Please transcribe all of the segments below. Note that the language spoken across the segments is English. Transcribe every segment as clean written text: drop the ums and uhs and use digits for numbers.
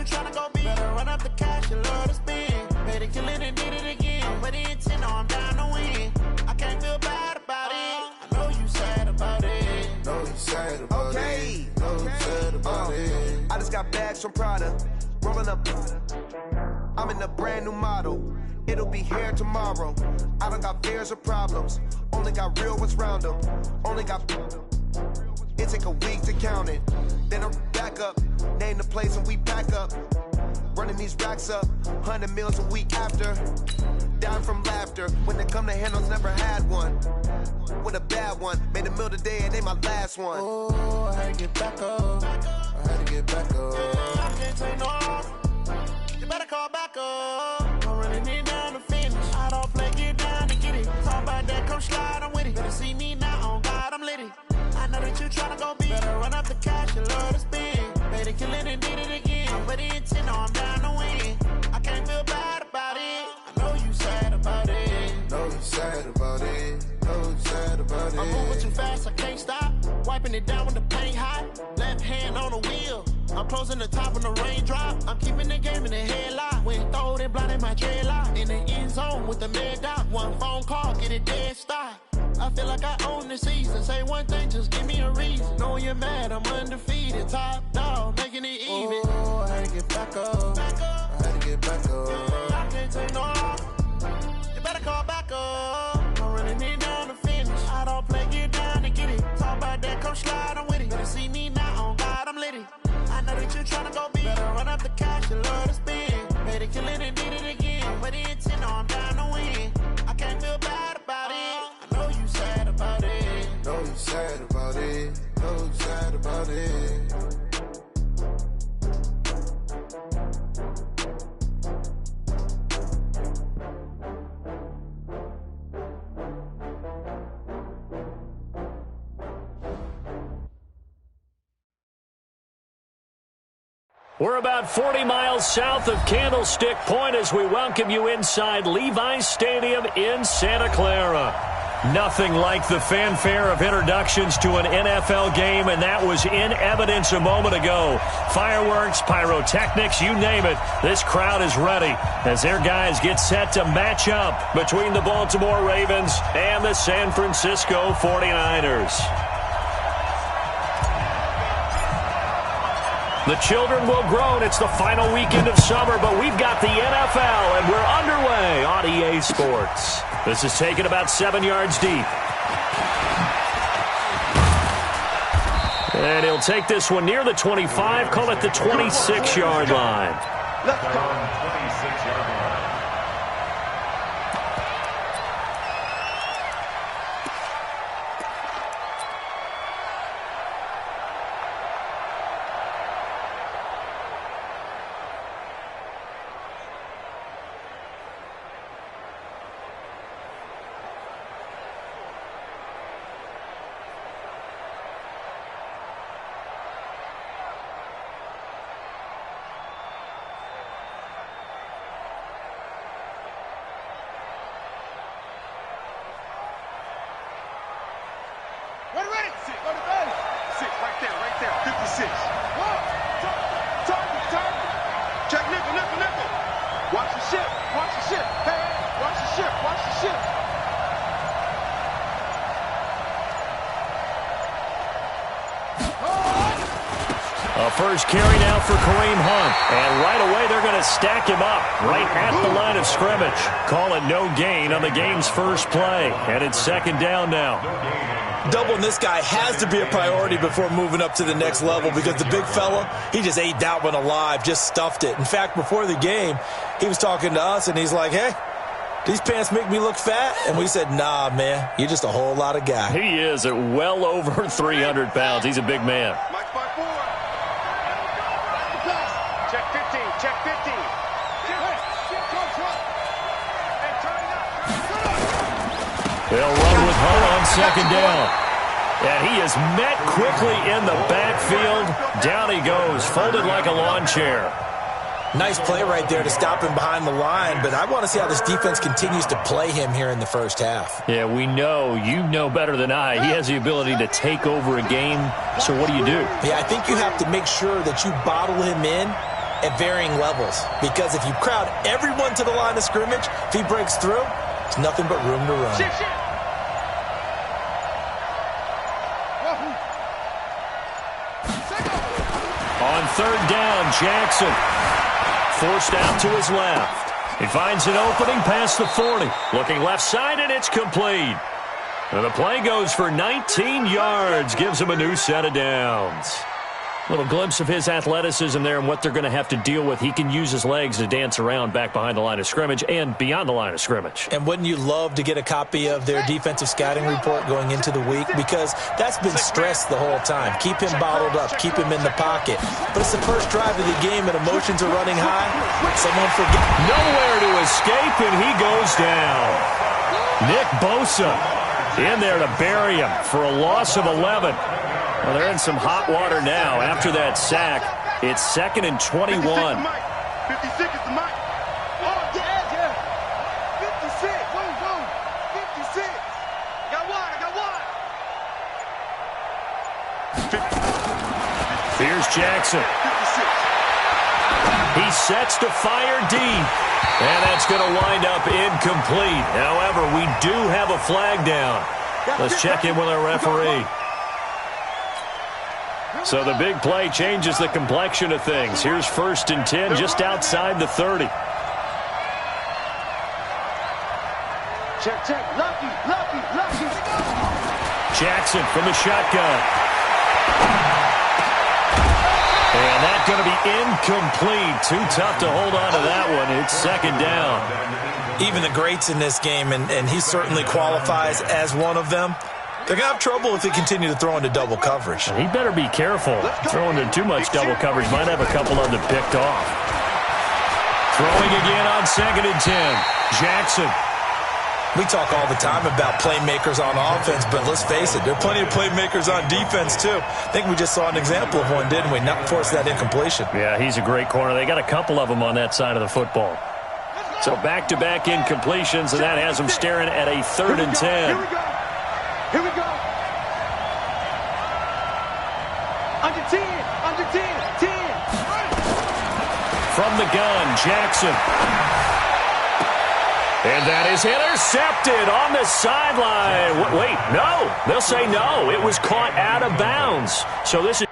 tryna go big. Better run up the cash, you love to spend. Made it, kill it, and did it again. But the intent, no, I'm down to win. I can't feel bad about it. I know you sad about it. Know you sad about it. Know you sad about it. I just got bags from Prada. Rolling up. I'm in a brand new model. It'll be here tomorrow. I don't got fears or problems. Only got real ones round them. Only got. It take a week to count it. Then I'm back up. Name the place and we pack up. Running these racks up. 100 meals a week after. Down from laughter. When they come to handles, never had one. With a bad one. Made a meal today and they my last one. Oh, I had to get back up. I had to get back up. I can't take no off. You better call back up. I'm running it down to finish. I don't play, get down to get it. Talk about that, come slide, I'm with it. Better see me now, on God, I'm litty. I know that you tryna go big. Better run up the cash, you love to spend. Made it, kill it, and did it again. But the intent, no, I'm down to win. I can't feel bad about it. I know you sad about it. Know you sad about it. Know you sad about it. I'm moving too fast, I can't stop. Wiping it down with the paint hot. Left hand on the wheel. I'm closing the top when the raindrop. I'm keeping the game in the headlock. When throwed and blinded my dreadlock. In the end zone with the mad dot. One phone call, get it dead stop. I feel like I own the season. Say one thing, just give me a reason. Knowing you're mad, I'm undefeated. Top dog, making it even. Oh, I had to get back up. I had to get back up. I can't take no off. You better call back up. I'm running it down to finish. I don't play, get down to get it. Talk about that, come slide, I'm with it. Better see me now, on God, I'm litty. I know that you tryna go big. Better run up the cash, you love to spend. Made it, kill it, and did it again. But the intent, no, I'm down to win. I can't feel bad about it. I know you sad about it. Know you sad about it. Know you sad about it. We're about 40 miles south of Candlestick Point as we welcome you inside Levi's Stadium in Santa Clara. Nothing like the fanfare of introductions to an NFL game, and that was in evidence a moment ago. Fireworks, pyrotechnics, you name it. This crowd is ready as their guys get set to match up between the Baltimore Ravens and the San Francisco 49ers. The children will groan. It's the final weekend of summer, but we've got the NFL, and we're underway on EA Sports. This is taken about 7 yards deep. And he'll take this one near the 25, call it the 26-yard line. Let's go. 26-yard line. Ready? Sit, go to base. Sit, right there, 56. Whoa, target. Check nickel. Watch the ship. Hey, watch the ship. A first carry now for Kareem Hunt. And right away, they're going to stack him up right at the line of scrimmage. Call it no gain on the game's first play. And it's second down now. Doubling this guy has to be a priority before moving up to the next level because the big fella, he just ate that one alive, just stuffed it. In fact, before the game, he was talking to us, and he's like, hey, these pants make me look fat? And we said, nah, man, you're just a whole lot of guy. He is at well over 300 pounds. He's a big man. Mike 5-4. Check 15. They'll run with Hunt on second down. And he is met quickly in the backfield. Down he goes, folded like a lawn chair. Nice play right there to stop him behind the line, but I want to see how this defense continues to play him here in the first half. Yeah, we know. You know better than I. He has the ability to take over a game. So what do? Yeah, I think you have to make sure that you bottle him in at varying levels. Because if you crowd everyone to the line of scrimmage, if he breaks through, there's nothing but room to run. On third down, Jackson forced out to his left. He finds an opening past the 40. Looking left side, and it's complete. And the play goes for 19 yards, gives him a new set of downs. Little glimpse of his athleticism there and what they're going to have to deal with. He can use his legs to dance around back behind the line of scrimmage and beyond the line of scrimmage. And wouldn't you love to get a copy of their defensive scouting report going into the week? Because that's been stressed the whole time. Keep him bottled up. Keep him in the pocket. But it's the first drive of the game and emotions are running high. Someone forget. Nowhere to escape, and he goes down. Nick Bosa in there to bury him for a loss of 11. Well, they're in some hot water now after that sack. It's 2nd and 21. 56 is the mic. Oh, yeah. 56. Go. 56. I got one. Here's Jackson. 56. He sets to fire deep. And that's going to wind up incomplete. However, we do have a flag down. Let's check in with our referee. So the big play changes the complexion of things. Here's 1st and 10 just outside the 30. Check. Lucky. Jackson from the shotgun. And that's going to be incomplete. Too tough to hold on to that one. It's 2nd down. Even the greats in this game, and he certainly qualifies as one of them, they're going to have trouble if they continue to throw into double coverage. He better be careful. Throwing into too much double coverage might have a couple of them picked off. Throwing again on 2nd and 10. Jackson. We talk all the time about playmakers on offense, but let's face it, there are plenty of playmakers on defense, too. I think we just saw an example of one, didn't we? Not force that incompletion. Yeah, he's a great corner. They got a couple of them on that side of the football. So back-to-back incompletions, and that has them staring at a 3rd and 10. Here we go. Under 10. 10. From the gun, Jackson. And that is intercepted on the sideline. Wait, no. They'll say no. It was caught out of bounds. So this is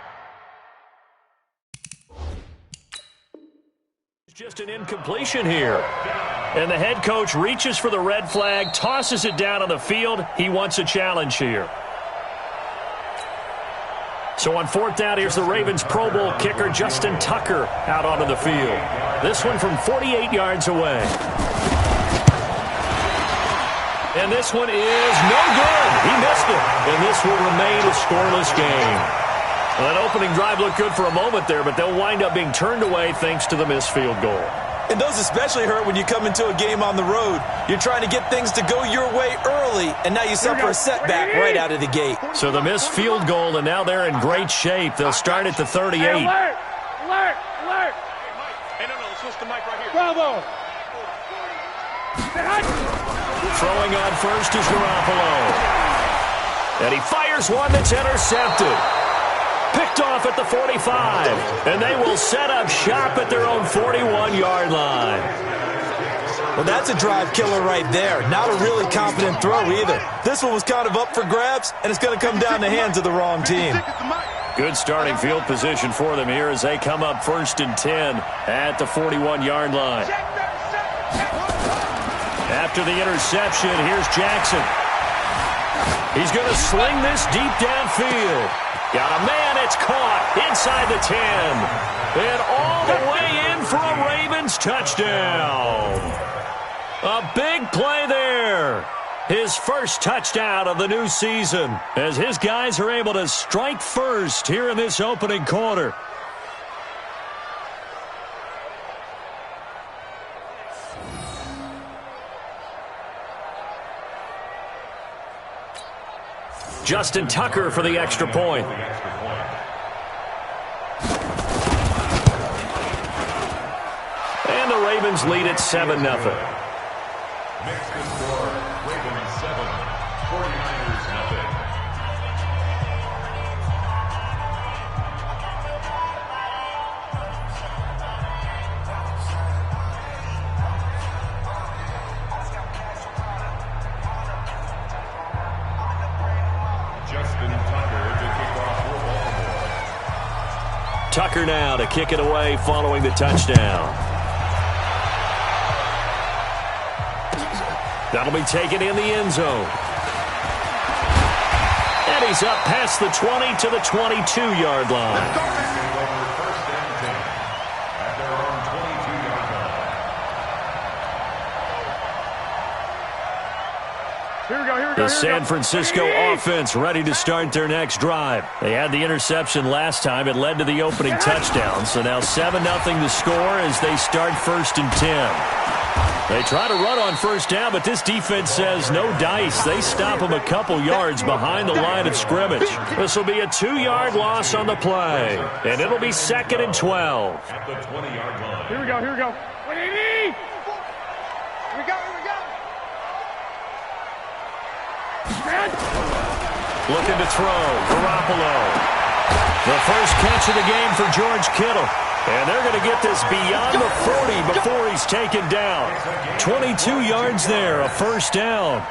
just an incompletion here. And the head coach reaches for the red flag, tosses it down on the field. He wants a challenge here. So on 4th down, here's the Ravens Pro Bowl kicker, Justin Tucker, out onto the field. This one from 48 yards away. And this one is no good. He missed it. And this will remain a scoreless game. Well, that opening drive looked good for a moment there, but they'll wind up being turned away thanks to the missed field goal. And those especially hurt when you come into a game on the road. You're trying to get things to go your way early, and now you suffer a setback right out of the gate. So the missed field goal, and now they're in great shape. They'll start at the 38. Hey, alert! Hey, no, switch the mic right here. Bravo! Throwing on first is Garoppolo. And he fires one that's intercepted. Picked off at the 45. And they will set up shop at their own 41-yard line. Well, that's a drive killer right there. Not a really confident throw either. This one was kind of up for grabs, and it's going to come down the hands of the wrong team. Good starting field position for them here as they come up 1st and 10 at the 41-yard line. After the interception, here's Jackson. He's going to sling this deep downfield. Got a man, it's caught inside the 10. And all the way in for a Ravens touchdown. A big play there. His first touchdown of the new season as his guys are able to strike first here in this opening quarter. Justin Tucker for the extra point. And the Ravens lead at 7-0. Next score, Ravens 7, 49ers 0. Tucker now to kick it away following the touchdown. That'll be taken in the end zone. And he's up past the 20 to the 22-yard line. The San Francisco offense ready to start their next drive. They had the interception last time. It led to the opening touchdown. So now 7-0 the score as they start 1st and 10. They try to run on first down, but this defense says no dice. They stop them a couple yards behind the line of scrimmage. This will be a 2-yard loss on the play, and it'll be 2nd and 12. At the 20-yard line. Here we go. Here we go. Looking to throw. Garoppolo. The first catch of the game for George Kittle. And they're going to get this beyond the 40 before he's taken down. 22 yards there, a first down.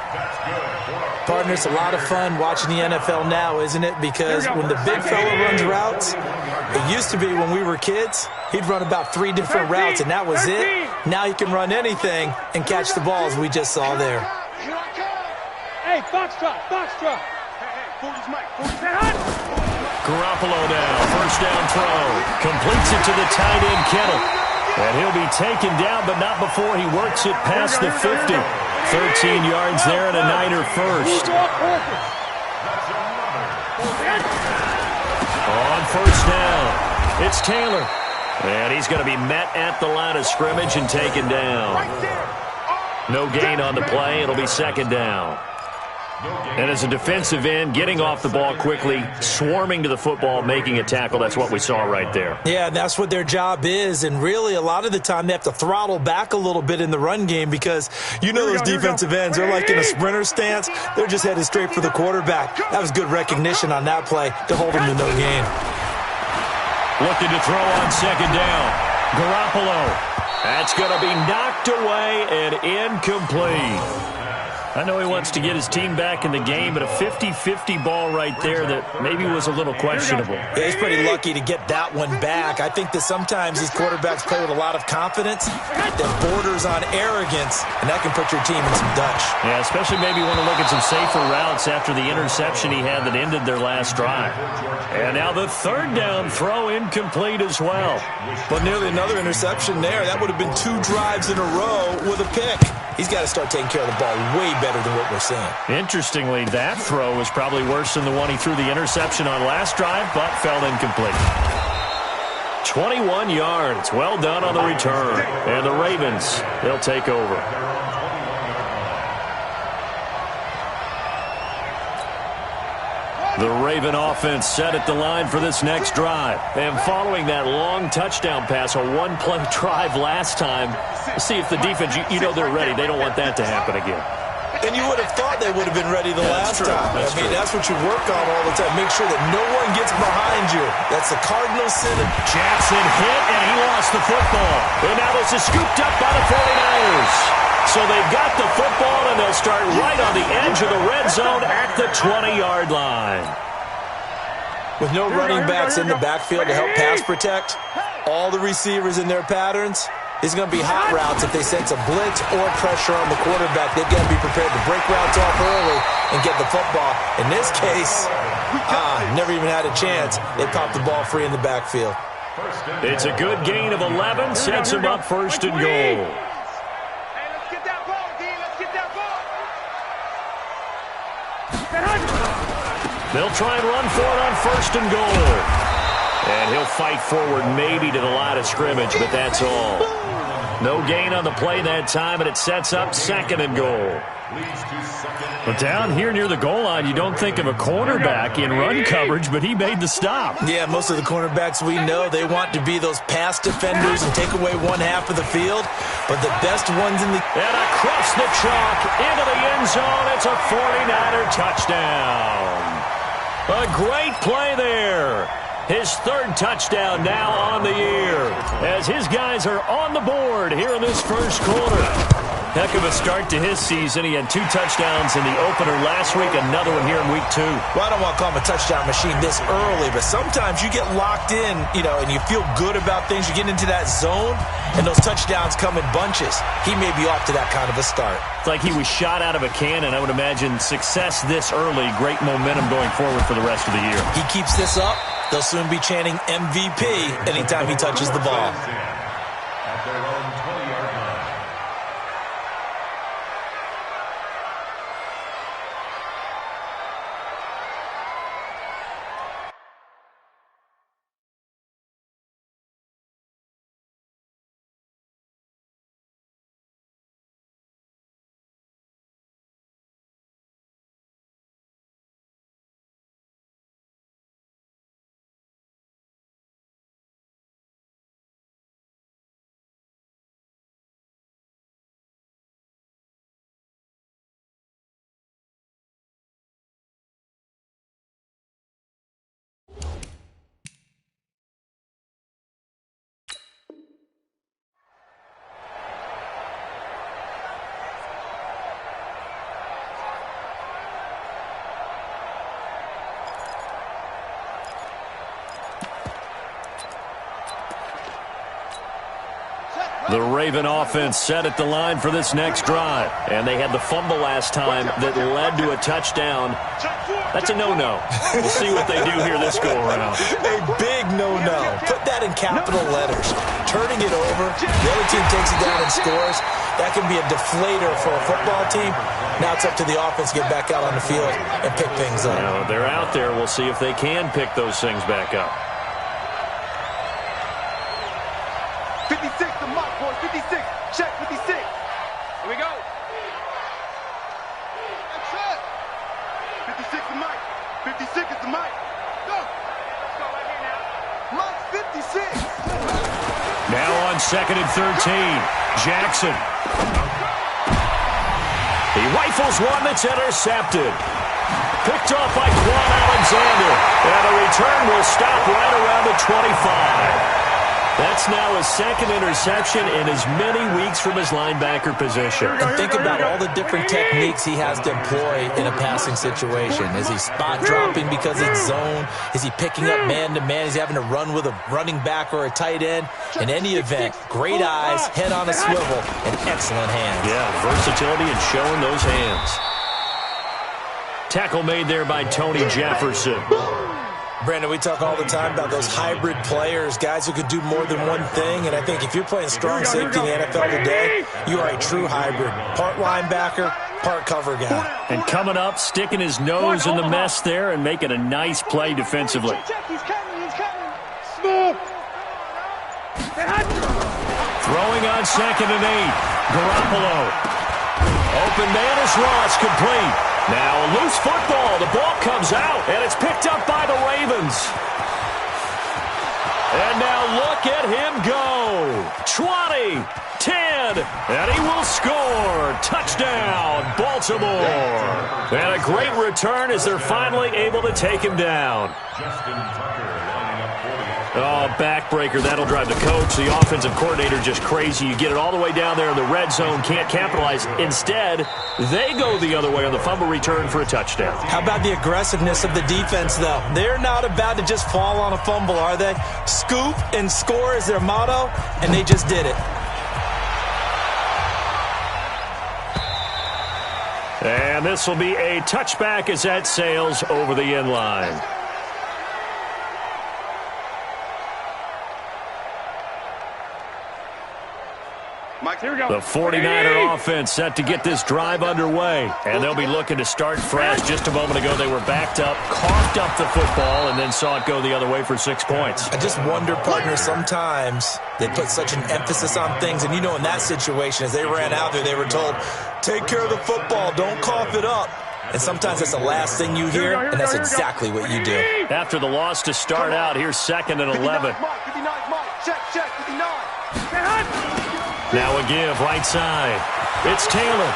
Partner, it's a lot of fun watching the NFL now, isn't it? Because when the big fella runs routes, it used to be when we were kids, he'd run about 3 different routes, and that was it. Now he can run anything and catch the balls we just saw there. Hey, Foxtrot. Hey, 40's Mike. 40's Garoppolo now, first down throw. Completes it to the tight end, Kittle. And he'll be taken down, but not before he works it past the 50. 13 yards there and a Niner first. On first down, it's Taylor. And he's going to be met at the line of scrimmage and taken down. No gain on the play. It'll be 2nd down. And as a defensive end, getting off the ball quickly, swarming to the football, making a tackle, that's what we saw right there. Yeah, that's what their job is. And really, a lot of the time, they have to throttle back a little bit in the run game because you know those defensive ends, they're like in a sprinter stance. They're just headed straight for the quarterback. That was good recognition on that play to hold him to no gain. Looking to throw on 2nd down. Garoppolo. That's going to be knocked away and incomplete. I know he wants to get his team back in the game, but a 50-50 ball right there that maybe was a little questionable. Yeah, he's pretty lucky to get that one back. I think that sometimes these quarterbacks play with a lot of confidence that borders on arrogance, and that can put your team in some Dutch. Yeah, especially maybe want to look at some safer routes after the interception he had that ended their last drive. And now the 3rd down throw incomplete as well. But nearly another interception there. That would have been 2 drives in a row with a pick. He's got to start taking care of the ball way better than what we're seeing. Interestingly, that throw was probably worse than the one he threw the interception on last drive, but fell incomplete. 21 yards. Well done on the return. And the Ravens, they'll take over. The Raven offense set at the line for this next drive. And following that long touchdown pass, a 1-play drive last time, see if the defense, you know they're ready. They don't want that to happen again. And you would have thought they would have been ready the last time. That's what you work on all the time. Make sure that no one gets behind you. That's the cardinal sin. Jackson hit, and he lost the football. And now this is scooped up by the 49ers. So they've got the football, and they'll start right on the edge of the red zone at the 20-yard line. With no running backs in the backfield to help pass protect, all the receivers in their patterns, it's going to be hot routes if they sense a blitz or pressure on the quarterback. They've got to be prepared to break routes off early and get the football. In this case, never even had a chance. They popped the ball free in the backfield. It's a good gain of 11, sets him up 1st and goal. They'll try and run for it on 1st and goal. And he'll fight forward maybe to the line of scrimmage, but that's all. No gain on the play that time, and it sets up 2nd and goal. But down here near the goal line, you don't think of a cornerback in run coverage, but he made the stop. Yeah, most of the cornerbacks we know, they want to be those pass defenders and take away one half of the field. But the best ones in the... And across the chalk into the end zone, it's a 49er touchdown. A great play there. His 3rd touchdown now on the year as his guys are on the board here in this 1st quarter. Heck of a start to his season. He had 2 touchdowns in the opener last week, another one here in week 2. Well, I don't want to call him a touchdown machine this early, but sometimes you get locked in, and you feel good about things. You get into that zone, and those touchdowns come in bunches. He may be off to that kind of a start. It's like he was shot out of a cannon. I would imagine success this early, great momentum going forward for the rest of the year. He keeps this up, they'll soon be chanting MVP anytime he touches the ball. At their own 20-yard line. The Raven offense set at the line for this next drive. And they had the fumble last time that led to a touchdown. That's a no-no. We'll see what they do here this go-around. A big no-no. Put that in capital letters. Turning it over, the other team takes it down and scores. That can be a deflator for a football team. Now it's up to the offense to get back out on the field and pick things up. Now, they're out there. We'll see if they can pick those things back up. 56 to Mike, boys. 56. Check 56. Here we go. That's it. 56 to Mike. 56 is to Mike. Go. Let's go right here now. Mike 56. Now on 2nd and 13. Jackson. He rifles one that's intercepted. Picked off by Quan Alexander. And the return will stop right around the 25. That's now his 2nd interception in as many weeks from his linebacker position. And think about all the different techniques he has to employ in a passing situation. Is he spot dropping because it's zone? Is he picking up man-to-man? Is he having to run with a running back or a tight end? In any event, great eyes, head on a swivel, and excellent hands. Yeah, versatility and showing those hands. Tackle made there by Tony Jefferson. Brandon, we talk all the time about those hybrid players, guys who could do more than one thing, and I think if you're playing strong safety in the NFL today, you are a true hybrid. Part linebacker, part cover guy. And coming up, sticking his nose in the mess there and making a nice play defensively. Throwing on 2nd and 8. Garoppolo. Open man is Ross, complete. Now a loose football. The ball comes out, and it's picked up by the Ravens. And now look at him go. 20, 10, and he will score. Touchdown, Baltimore. And a great return as they're finally able to take him down. Justin Tucker lining up for the Oh, backbreaker. That'll drive the coach. The offensive coordinator just crazy. You get it all the way down there in the red zone, can't capitalize. Instead, they go the other way on the fumble return for a touchdown. How about the aggressiveness of the defense, though? They're not about to just fall on a fumble, are they? Scoop and score is their motto, and they just did it. And this will be a touchback as that sails over the end line. Mike, here we go. The 49er offense set to get this drive underway. And they'll be looking to start fresh. Just a moment ago, they were backed up, coughed up the football, and then saw it go the other way for 6 points. I just wonder, partner, sometimes they put such an emphasis on things. And, you know, in that situation, as they ran out there, they were told, take care of the football, don't cough it up. And sometimes that's the last thing you hear, and that's exactly what you do. After the loss to start out, here's 2nd and 11. 59, Mike. Check, 59. Now a give, right side. It's Taylor.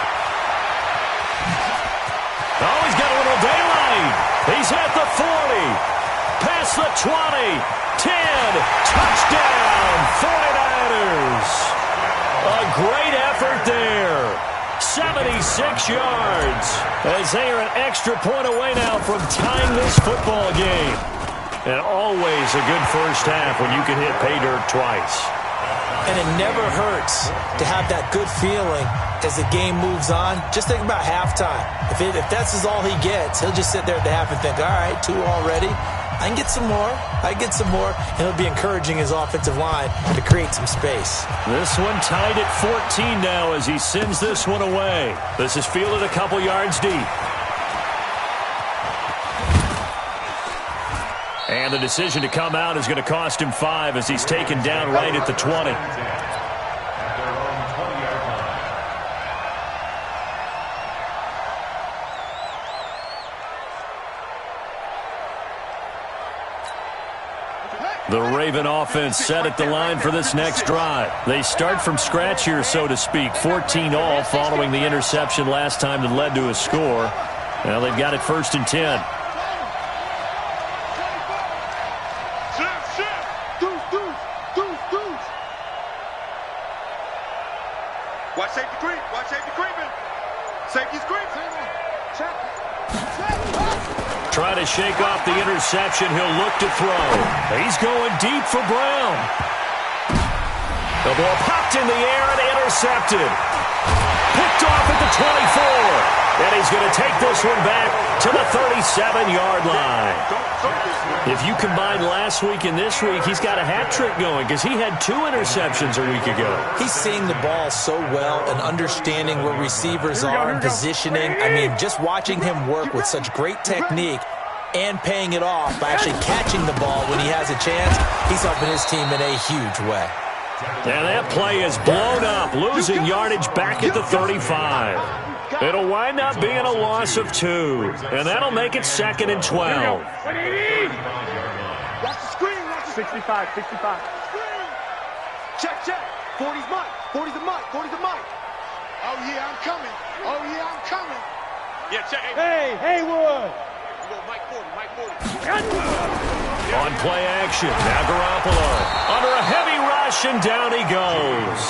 Oh, he's got a little daylight. He's at the 40. Past the 20. 10. Touchdown, 49ers. A great effort there. 76 yards. As they are an extra point away now from tying this football game. And always a good first half when you can hit pay dirt twice. And it never hurts to have that good feeling as the game moves on. Just think about halftime. If that's all he gets, he'll just sit there at the half and think, all right, 2 already. I can get some more. And he'll be encouraging his offensive line to create some space. This one tied at 14 now as he sends this one away. This is fielded a couple yards deep. And the decision to come out is going to cost him 5 as he's taken down right at the 20. The Raven offense set at the line for this next drive. They start from scratch here, so to speak. 14 all following the interception last time that led to a score. Now they've got it 1st and 10. Watch safety creep. Watch safety creeping. Safety's creeping. Try to shake off the interception. He'll look to throw. He's going deep for Brown. The ball popped in the air and intercepted. Picked off at the 24. And he's going to take this one back to the 37-yard line. If you combine last week and this week, he's got a hat trick going because he had 2 interceptions a week ago. He's seeing the ball so well and understanding where receivers are and positioning. I mean, just watching him work with such great technique and paying it off by actually catching the ball when he has a chance, he's helping his team in a huge way. And that play is blown up, losing yardage back at the 35. It'll wind up being a loss of 2, and that'll make it 2nd and 12. Watch the screen. 65. Check. 40's mine. 40's a mine. Oh, yeah, I'm coming. Yeah, check. Hey, Haywood. Mike 40. On play action, now Garoppolo under a heavy rush, and down he goes.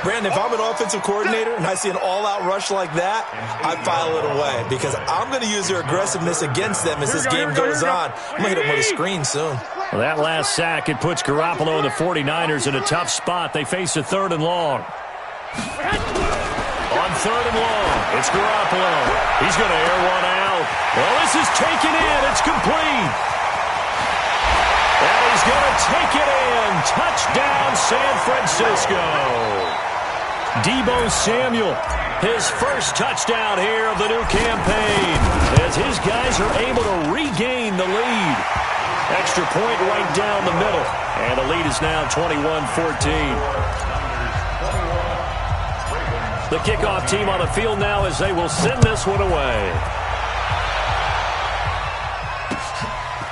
Brandon, if I'm an offensive coordinator and I see an all-out rush like that, I file it away because I'm going to use their aggressiveness against them as this game goes on. I'm going to hit them with a screen soon. Well, that last sack, it puts Garoppolo and the 49ers in a tough spot. They face a 3rd and long. On 3rd and long, it's Garoppolo. He's going to air one out. Well, this is taken in. It's complete. And he's going to take it in. Touchdown, San Francisco. Deebo Samuel, his first touchdown here of the new campaign, as his guys are able to regain the lead. Extra point right down the middle, and the lead is now 21-14. The kickoff team on the field now as they will send this one away.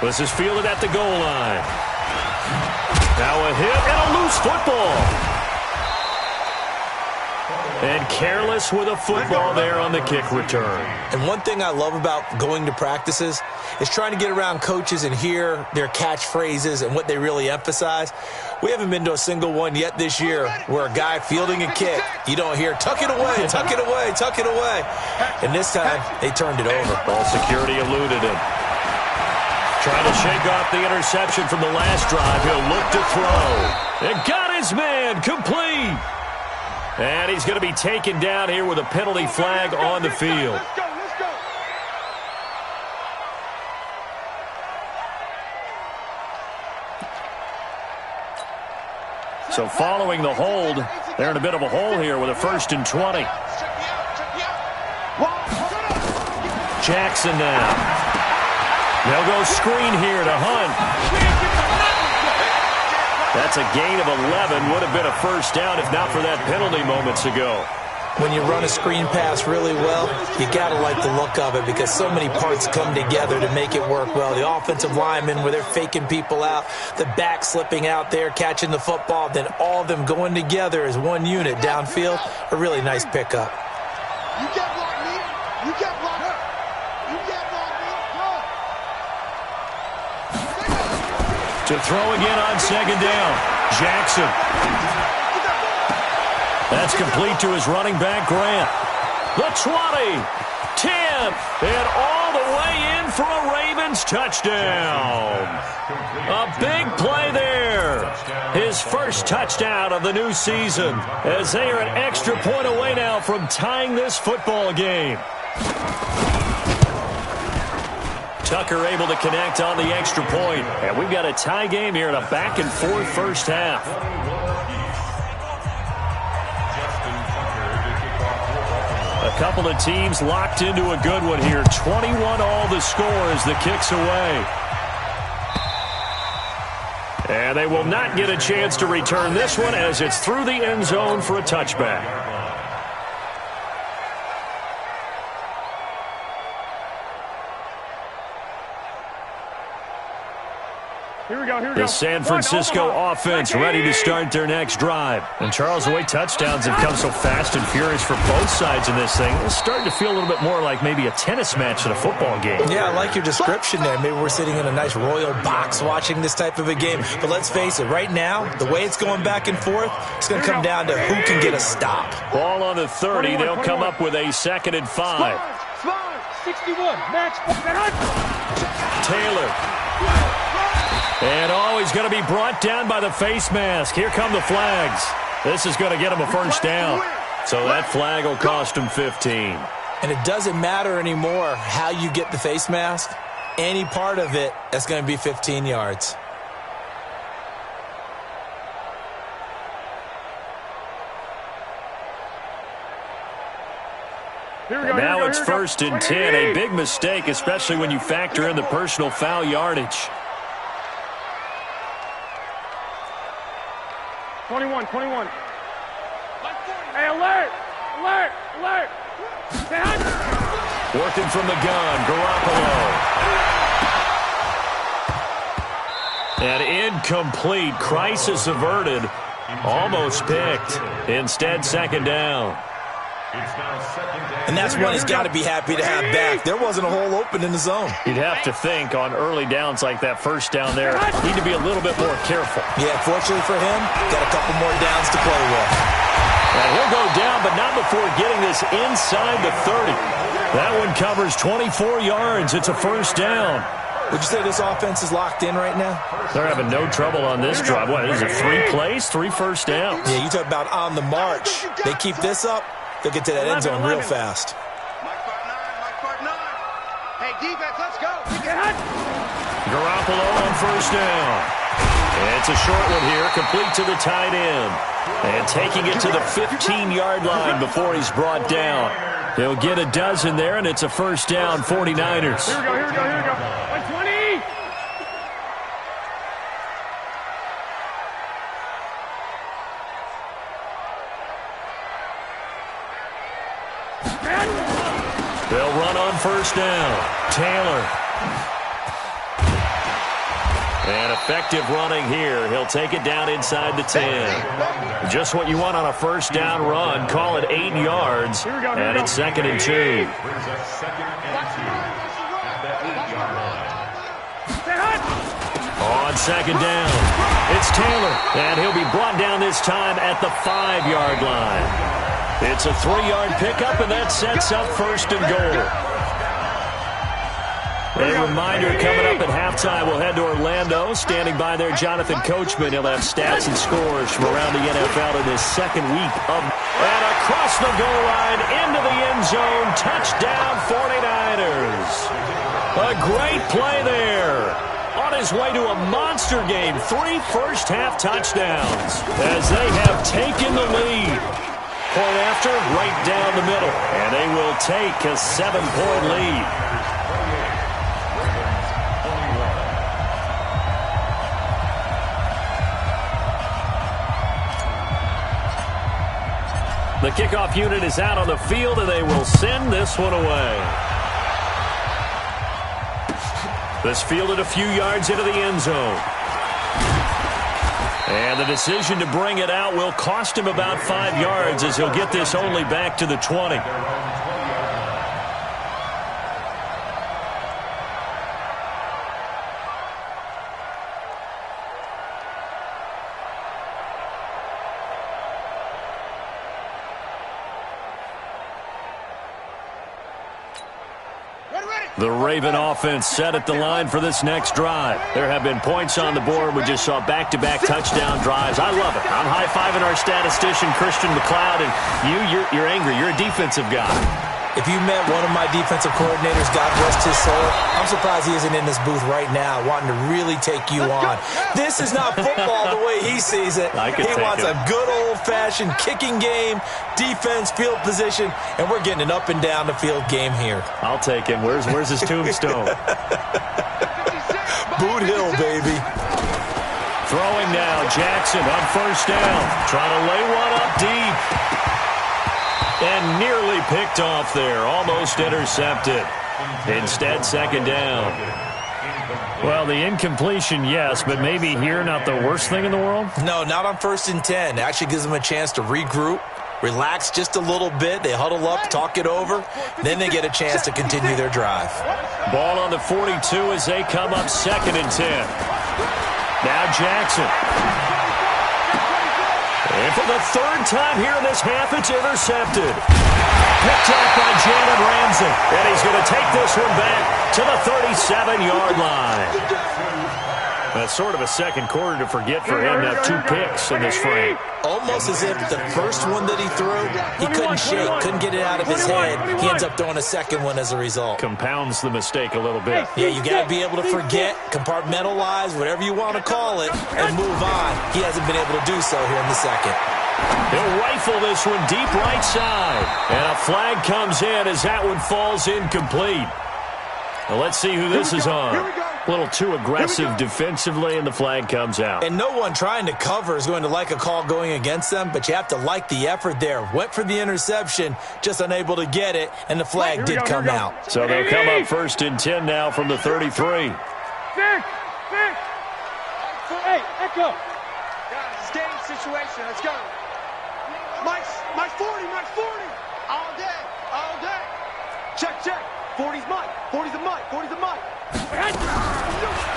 This is fielded at the goal line. Now a hit and a loose football. And careless with a football there on the kick return. And one thing I love about going to practices is trying to get around coaches and hear their catchphrases and what they really emphasize. We haven't been to a single one yet this year where a guy fielding a kick, you don't hear, tuck it away, tuck it away, tuck it away. And this time, they turned it over. Ball security eluded him. Trying to shake off the interception from the last drive. He'll look to throw. And got his man complete. And he's going to be taken down here with a penalty flag on the field. Let's go. So following the hold, they're in a bit of a hole here with a 1st and 20. Jackson now. They'll go screen here to Hunt. That's a gain of 11. Would have been a first down if not for that penalty moments ago. When you run a screen pass really well, you got to like the look of it because so many parts come together to make it work well. The offensive linemen where they're faking people out, the back slipping out there, catching the football, then all of them going together as one unit downfield. A really nice pickup. You can't block me. You can't block her. You can't block me. To throw again on 2nd down. Jackson. That's complete to his running back, Grant. The 20, 10, and all the way in for a Ravens touchdown. A big play there. His first touchdown of the new season, as they are an extra point away now from tying this football game. Tucker able to connect on the extra point. And we've got a tie game here in a back-and-forth first half. A couple of teams locked into a good one here. 21 all the score as the kick's away. And they will not get a chance to return this one as it's through the end zone for a touchback. The San Francisco offense ready to start their next drive. And Charles, the way touchdowns have come so fast and furious for both sides in this thing, it's starting to feel a little bit more like maybe a tennis match than a football game. Yeah, I like your description there. Maybe we're sitting in a nice royal box watching this type of a game. But let's face it, right now, the way it's going back and forth, it's going to come down to who can get a stop. Ball on the 30. They'll come up with a 2nd and 5. 61. Match. Taylor. And he's going to be brought down by the face mask. Here come the flags. This is going to get him a first down. So that flag will cost him 15. And it doesn't matter anymore how you get the face mask. Any part of it, that's going to be 15 yards. And now it's 1st and 10. A big mistake, especially when you factor in the personal foul yardage. 21. Hey, alert! Working from the gun, Garoppolo. And incomplete. Crisis averted. Almost picked. Instead, 2nd down. And that's one he's got to be happy to have back. There wasn't a hole open in the zone. You'd have to think on early downs like that first down there, need to be a little bit more careful. Yeah, fortunately for him, got a couple more downs to play with. And he'll go down, but not before getting this inside the 30. That one covers 24 yards. It's a first down. Would you say this offense is locked in right now? They're having no trouble on this drive. What, is it 3 plays, 3 first downs? Yeah, you talk about on the march. They keep this up, they'll get to that end zone real fast. Hey, defense, let's go. Garoppolo on first down. It's a short one here, complete to the tight end. And taking it to the 15-yard line before he's brought down. He'll get a dozen there, and it's a first down, 49ers. Here we go. 120. They'll run on first down. Taylor. And effective running here. He'll take it down inside the 10. Just what you want on a first down run. Call it 8 yards. And it's 2nd and 2. On 2nd down, it's Taylor. And he'll be brought down this time at the 5-yard line. It's a 3-yard pickup, and that sets up 1st and goal. A reminder, coming up at halftime, we'll head to Orlando. Standing by there, Jonathan Coachman. He'll have stats and scores from around the NFL in his 2nd week of... And across the goal line, into the end zone, touchdown 49ers. A great play there. On his way to a monster game, 3 first-half touchdowns as they have taken the lead. Point after, right down the middle. And they will take a 7-point lead. The kickoff unit is out on the field, and they will send this one away. This fielded a few yards into the end zone. And the decision to bring it out will cost him about 5 yards as he'll get this only back to the 20. The Raven offense set at the line for this next drive. There have been points on the board. We just saw back-to-back touchdown drives. I love it. I'm high-fiving our statistician, Christian McLeod, and you're angry. You're a defensive guy. If you met one of my defensive coordinators, God rest his soul, I'm surprised he isn't in this booth right now wanting to really take you on. This is not football the way he sees it. He wants a good old-fashioned kicking game, defense, field position, and we're getting an up-and-down-the-field game here. I'll take him. Where's his tombstone? Boot Hill, baby. Throwing now, Jackson on first down. Trying to lay one up deep. And nearly picked off there. Almost intercepted. Instead, second down. Well, the incompletion, yes, but maybe here not the worst thing in the world? No, not on 1st and 10. Actually gives them a chance to regroup, relax just a little bit. They huddle up, talk it over. Then they get a chance to continue their drive. Ball on the 42 as they come up 2nd and 10. Now Jackson. And for the 3rd time here in this half, it's intercepted. Picked off by Jalen Ramsey. And he's going to take this one back to the 37-yard line. That's sort of a second quarter to forget for him. Now 2 picks in this frame. Almost as if the first one that he threw, he couldn't shake, couldn't get it out of his head. He ends up throwing a second one as a result. Compounds the mistake a little bit. Yeah, you got to be able to forget, compartmentalize, whatever you want to call it, and move on. He hasn't been able to do so here in the second. He'll rifle this one deep right side. And a flag comes in as that one falls incomplete. Well, let's see who this is on. A little too aggressive defensively, and the flag comes out. And no one trying to cover is going to like a call going against them, but you have to like the effort there. Went for the interception, just unable to get it, and the flag did come out. So they'll come up 1st and 10 now from the 33. Hey, Echo. Guys, it's game situation. Let's go. Mike's 40. All day. Check. 40's Mike. 40's a Mike.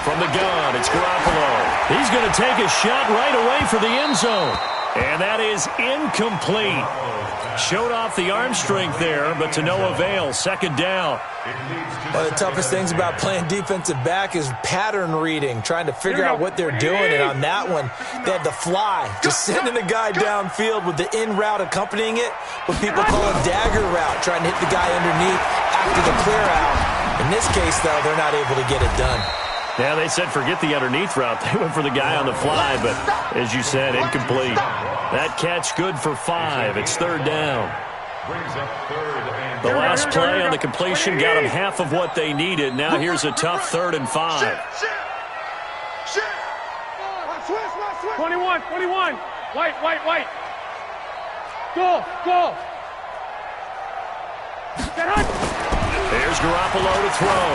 From the gun, it's Garoppolo. He's going to take a shot right away for the end zone. And that is incomplete. Showed off the arm strength there, but to no avail. 2nd down. One of the toughest things about playing defensive back is pattern reading, trying to figure out what they're doing. And on that one, they had the fly, just sending the guy downfield with the in route accompanying it, what people call a dagger route, trying to hit the guy underneath after the clear out. In this case, though, they're not able to get it done. Yeah, they said forget the underneath route. They went for the guy on the fly, but as you said, incomplete. That catch good for 5. It's 3rd down. The last play on the completion got them half of what they needed. Now here's a tough 3rd and 5. 21. White. Go. There's Garoppolo to throw.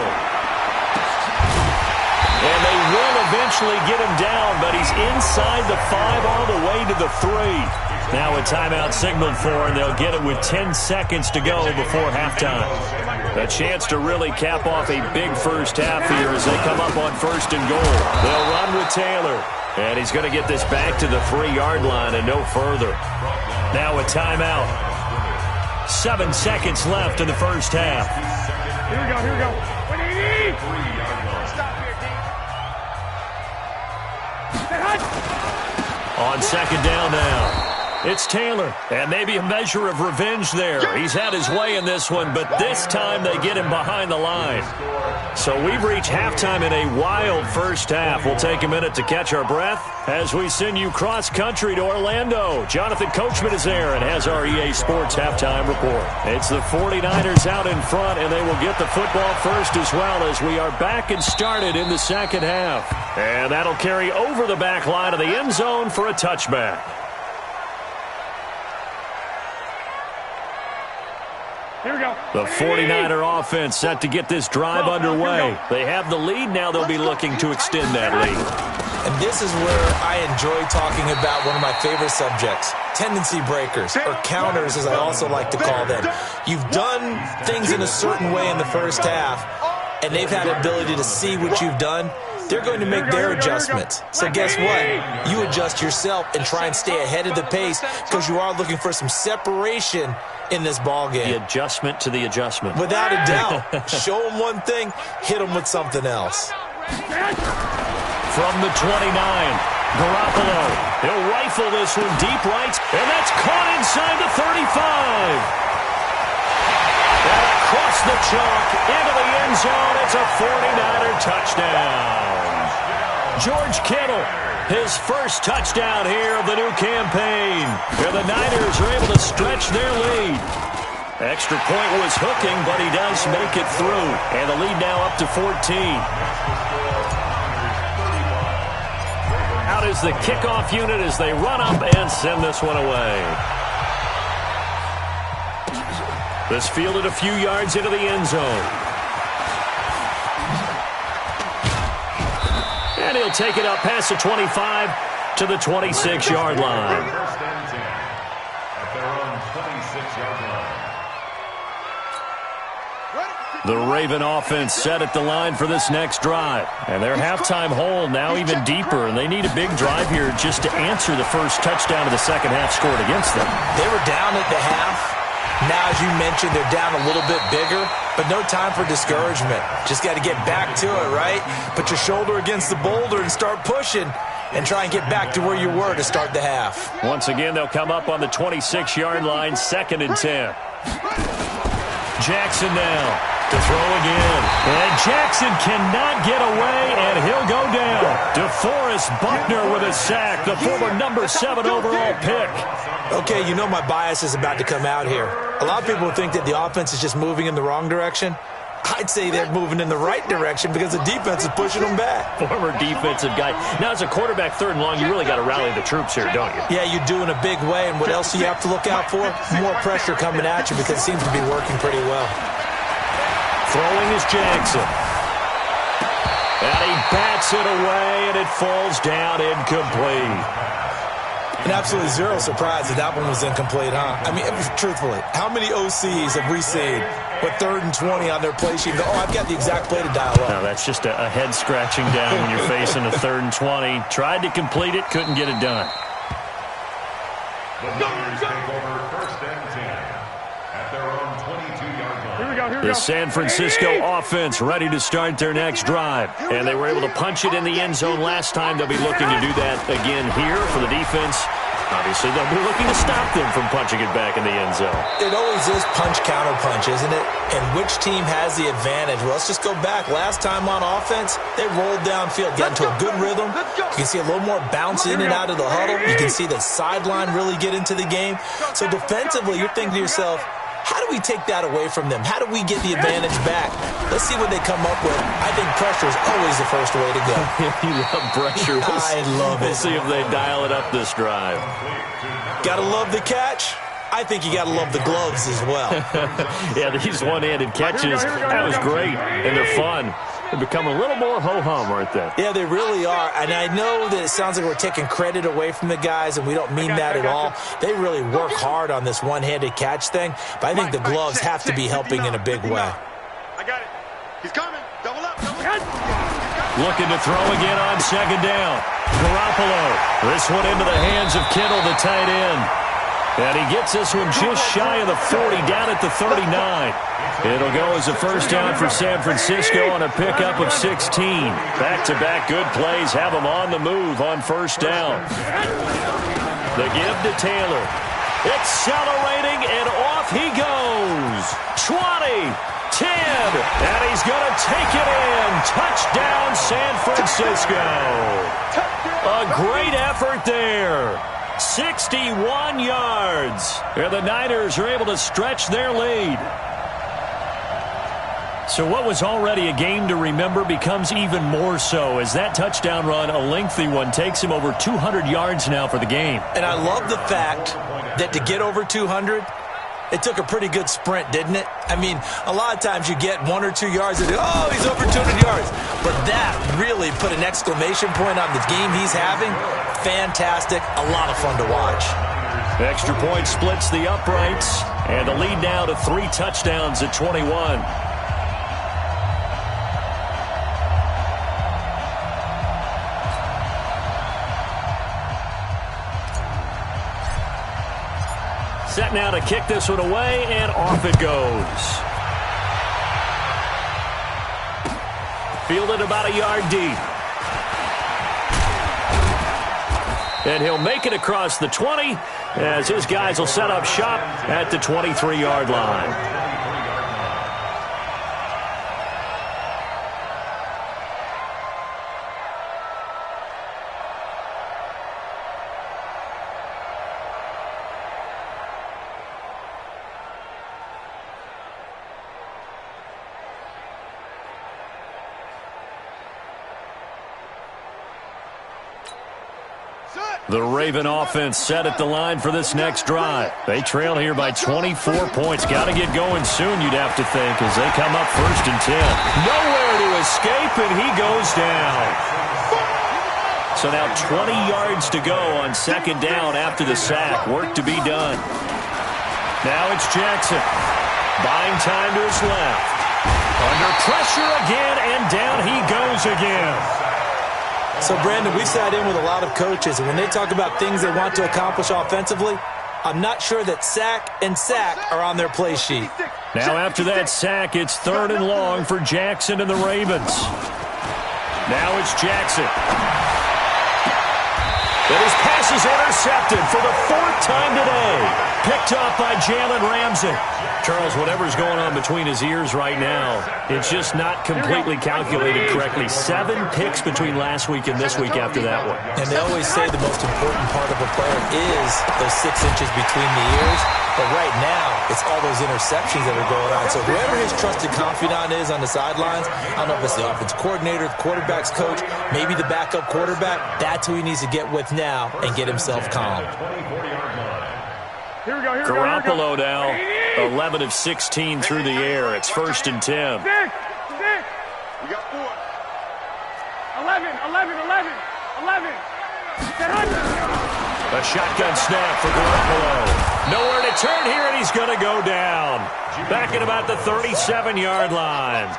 And they will eventually get him down, but he's inside the 5 all the way to the 3. Now a timeout signaled for, and they'll get it with 10 seconds to go before halftime. A chance to really cap off a big first half here as they come up on 1st and goal. They'll run with Taylor, and he's going to get this back to the 3-yard line and no further. Now a timeout. 7 seconds left in the first half. Here we go. 180. On 2nd down now. It's Taylor, and maybe a measure of revenge there. He's had his way in this one, but this time they get him behind the line. So we've reached halftime in a wild first half. We'll take a minute to catch our breath as we send you cross-country to Orlando. Jonathan Coachman is there and has our EA Sports halftime report. It's the 49ers out in front, and they will get the football first as well as we are back and started in the second half. And that'll carry over the back line of the end zone for a touchback. Here we go. The 49er offense set to get this drive underway. They have the lead. Now they'll be looking to extend that lead. And this is where I enjoy talking about one of my favorite subjects, tendency breakers, or counters as I also like to call them. You've done things in a certain way in the first half. and they've had the ability to see what you've done, they're going to make their adjustments. So guess what? You adjust yourself and try and stay ahead of the pace because you are looking for some separation in this ball game. The adjustment to the adjustment. Without a doubt. Show them one thing, hit them with something else. From the 29, Garoppolo. He'll rifle this one deep right, and that's caught inside the 35. And across the chalk, into the end zone, it's a 49er touchdown. George Kittle, his first touchdown here of the new campaign. And the Niners are able to stretch their lead. Extra point was hooking, but he does make it through. And the lead now up to 14. Out is the kickoff unit as they run up and send this one away. This fielded a few yards into the end zone. And he'll take it up past the 25 to the 26-yard line. First and 10 at their own 26-yard line. The Raven offense set at the line for this next drive. And their halftime hole now even deeper, and they need a big drive here just to answer the first touchdown of the second half scored against them. They were down at the half. Now, as you mentioned, they're down a little bit bigger, but no time for discouragement. Just got to get back to it, right? Put your shoulder against the boulder and start pushing and try and get back to where you were to start the half. Once again, they'll come up on the 26-yard line, 2nd and 10. Jackson now to throw again. And Jackson cannot get away, and he'll go down. DeForest Buckner with a sack, the former number 7 overall pick. Okay, you know my bias is about to come out here. A lot of people think that the offense is just moving in the wrong direction. I'd say they're moving in the right direction because the defense is pushing them back. Former defensive guy. Now, as a quarterback, 3rd and long, you really got to rally the troops here, don't you? Yeah, you do in a big way, and what else do you have to look out for? More pressure coming at you because it seems to be working pretty well. Throwing is Jackson. And he bats it away, and it falls down incomplete. And absolutely zero surprise that one was incomplete, huh? I mean, truthfully, how many OCs have we seen with 3rd and 20 on their play sheet? I've got the exact play to dial up. No, that's just a head-scratching down when you're facing a 3rd and 20. Tried to complete it, couldn't get it done. The Niners take over 1st and 10 at their own 22-yard line. The San Francisco offense ready to start their next drive. And they were able to punch it in the end zone last time. They'll be looking to do that again here for the defense. Obviously, they'll be looking to stop them from punching it back in the end zone. It always is punch-counter-punch, isn't it? And which team has the advantage? Well, let's just go back. Last time on offense, they rolled downfield, got into a good rhythm. You can see a little more bounce in and out of the huddle. You can see the sideline really get into the game. So defensively, you're thinking to yourself, how do we take that away from them? How do we get the advantage back? Let's see what they come up with. I think pressure is always the first way to go. You love pressure. I love it. We'll see if they dial it up this drive. Gotta love the catch. I think you gotta love the gloves as well. Yeah, these one-handed catches, that was great, and they're fun. They become a little more ho-hum, aren't they? Yeah, they really are. And I know that it sounds like we're taking credit away from the guys, and we don't mean that at all. They really work hard on this one-handed catch thing, but I think the gloves have to be helping in a big way. I got it. He's coming. Double up. Looking to throw again on 2nd down. Garoppolo. This one into the hands of Kittle, the tight end. And he gets this one just shy of the 40, down at the 39. It'll go as a first down for San Francisco on a pickup of 16. Back-to-back good plays have them on the move on 1st down. The give to Taylor. Accelerating, and off he goes. 20, 10, and he's going to take it in. Touchdown, San Francisco. A great effort there. 61 yards. And the Niners are able to stretch their lead. So what was already a game to remember becomes even more so as that touchdown run, a lengthy one, takes him over 200 yards now for the game. And I love the fact that to get over 200, it took a pretty good sprint, didn't it? I mean, a lot of times you get 1 or 2 yards and, oh, he's over 200 yards. But that really put an exclamation point on the game he's having. Fantastic. A lot of fun to watch. Extra point splits the uprights. And the lead now to 3 touchdowns at 21. set now to kick this one away, and off it goes. Fielded about a yard deep. And he'll make it across the 20 as his guys will set up shop at the 23-yard line. The Raven offense set at the line for this next drive. They trail here by 24 points. Got to get going soon, you'd have to think, as they come up 1st and 10. Nowhere to escape, and he goes down. So now 20 yards to go on 2nd down after the sack. Work to be done. Now it's Jackson. Buying time to his left. Under pressure again, and down he goes again. So, Brandon, we've sat in with a lot of coaches, and when they talk about things they want to accomplish offensively, I'm not sure that sack and sack are on their play sheet. Now after that sack, it's 3rd and long for Jackson and the Ravens. Now it's Jackson. But his pass is intercepted for the 4th time today. Picked up by Jalen Ramsey. Charles, whatever's going on between his ears right now, it's just not completely calculated correctly. 7 picks between last week and this week after that one. And they always say the most important part of a player is those 6 inches between the ears. But right now, it's all those interceptions that are going on. So whoever his trusted confidant is on the sidelines, I don't know if it's the offense coordinator, the quarterback's coach, maybe the backup quarterback, that's who he needs to get with now and get himself calm. Here we go, Garoppolo now, 11 of 16 through the air. It's 1st and 10. 6. We got 4. 11. A shotgun snap for Garoppolo. Nowhere to turn here, and he's going to go down. Back at about the 37-yard line.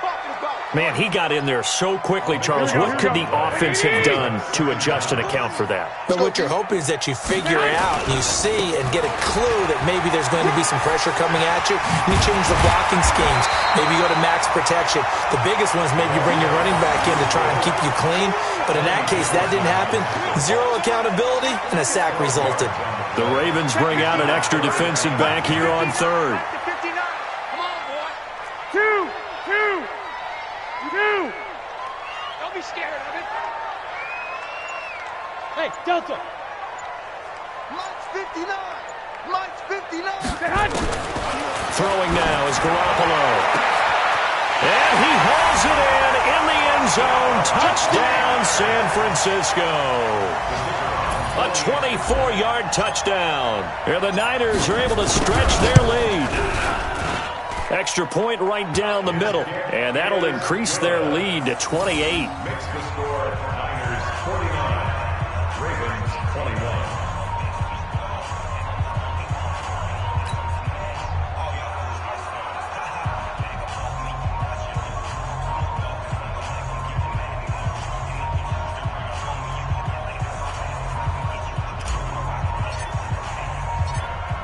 Man, he got in there so quickly, Charles. What could the offense have done to adjust and account for that? But what you're hoping is that you figure out, you see, and get a clue that maybe there's going to be some pressure coming at you. You change the blocking schemes. Maybe you go to max protection. The biggest one is maybe you bring your running back in to try and keep you clean. But in that case, that didn't happen. 0 accountability, and a sack resulted. The Ravens bring out an extra defensive back here on 3rd. Come on, boy. 2. Don't be scared of it. Hey, Delta. Mike's 59. Throwing now is Garoppolo. And he hauls it in the end zone. Touchdown, San Francisco. A 24-yard touchdown. Here the Niners are able to stretch their lead. Extra point right down the middle. And that'll increase their lead to 28. Makes the score Niners 49, Ravens 21.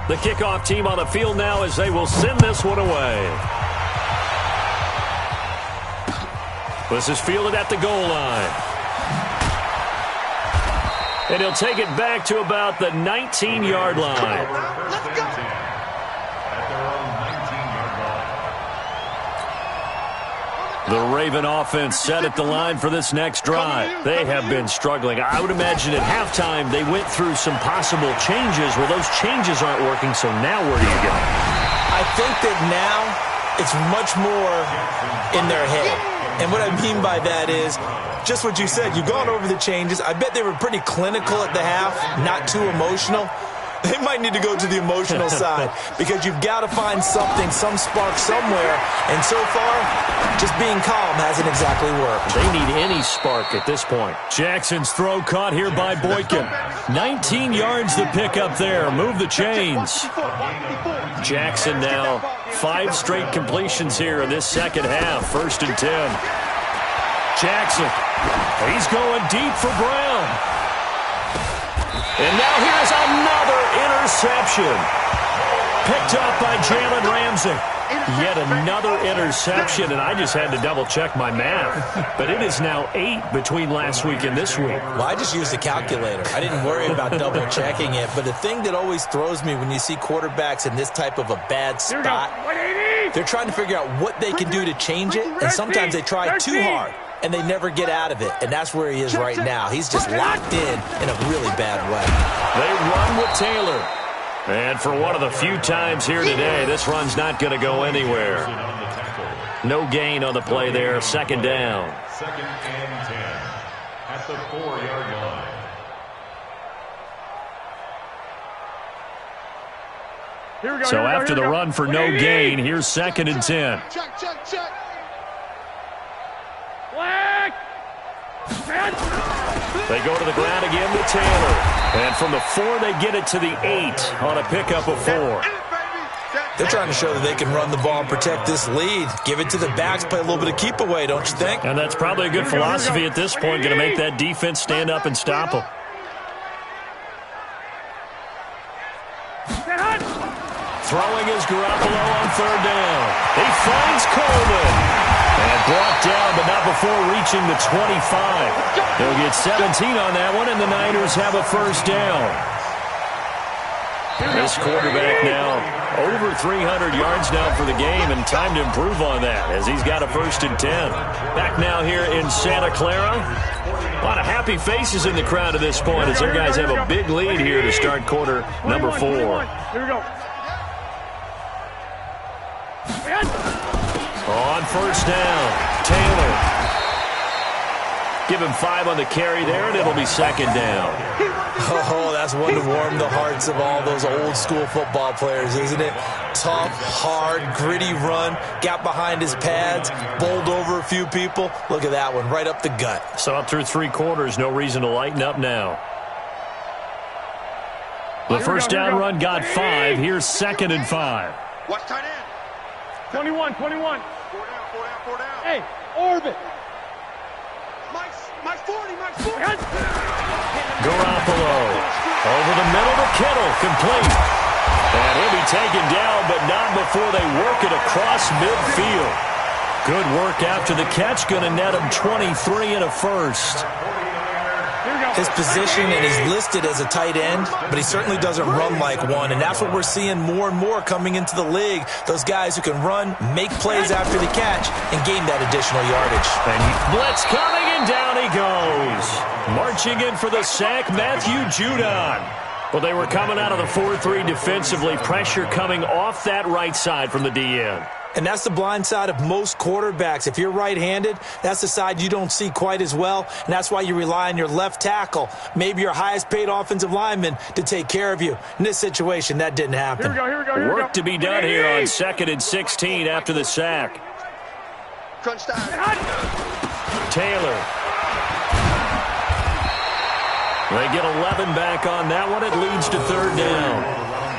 The kickoff team on the field now as they will send this one away. This is fielded at the goal line. And he'll take it back to about the 19-yard line. Let's go. At their own 19-yard line. The Raven offense set at the line for this next drive. They have been struggling. I would imagine at halftime they went through some possible changes. Well, those changes aren't working, so now where do you go? I think that now it's much more in their head. And what I mean by that is just what you said. You've gone over the changes. I bet they were pretty clinical at the half, not too emotional. They might need to go to the emotional side because you've got to find something, some spark somewhere. And so far, just being calm hasn't exactly worked. They need any spark at this point. Jackson's throw caught here by Boykin. 19 yards to pick up there. Move the chains. Jackson now 5 straight completions here in this second half. 1st and 10. Jackson. He's going deep for Brown. And now here's another interception. Picked up by Jalen Ramsey. Yet another interception, and I just had to double-check my math. But it is now 8 between last week and this week. Well, I just used a calculator. I didn't worry about double-checking it. But the thing that always throws me when you see quarterbacks in this type of a bad spot, they're trying to figure out what they can do to change it, and sometimes they try too hard, and they never get out of it. And that's where he is right now. He's just locked in a really bad way. They run with Taylor. And for one of the few times here today, this run's not going to go anywhere. No gain on the play there. Second down. 2nd and 10 at the 4-yard line. So after the run for no gain, here's 2nd and 10. Check, check, check. They go to the ground again with Taylor. And from the 4, they get it to the 8 on a pickup of 4. They're trying to show that they can run the ball and protect this lead. Give it to the backs, play a little bit of keep away, don't you think? And that's probably a good philosophy at this point, going to make that defense stand up and stop them. Throwing is Garoppolo on 3rd down. He finds Coleman. And brought down, but not before reaching the 25. They'll get 17 on that one, and the Niners have a first down. This quarterback now over 300 yards now for the game, and time to improve on that as he's got a 1st and 10. Back now here in Santa Clara. A lot of happy faces in the crowd at this point as their guys have a big lead here to start quarter number 4. Here we go. On 1st down, Taylor. Give him 5 on the carry there, and it'll be 2nd down. Oh, that's one to warm the hearts of all those old-school football players, isn't it? Tough, hard, gritty run, got behind his pads, bowled over a few people. Look at that one, right up the gut. So up through 3 quarters, no reason to lighten up now. The first down run got 5. Here's 2nd and 5. Watch tight end. 21. 4 down. Hey, orbit. Mike's 40. Garoppolo over the middle to Kittle, complete. And he'll be taken down, but not before they work it across midfield. Good work after the catch, going to net him 23 and a first. His position, and he's listed as a tight end, but he certainly doesn't run like one, and that's what we're seeing more and more coming into the league. Those guys who can run, make plays after the catch, and gain that additional yardage. And blitz coming, and down he goes. Marching in for the sack, Matthew Judon. Well, they were coming out of the 4-3 defensively. Pressure coming off that right side from the DN. And that's the blind side of most quarterbacks. If you're right-handed, that's the side you don't see quite as well, and that's why you rely on your left tackle, maybe your highest-paid offensive lineman, to take care of you. In this situation, that didn't happen. Here we go. Work to be done here on 2nd and 16 after the sack. Crunch time. Taylor. They get 11 back on that one. It leads to 3rd down.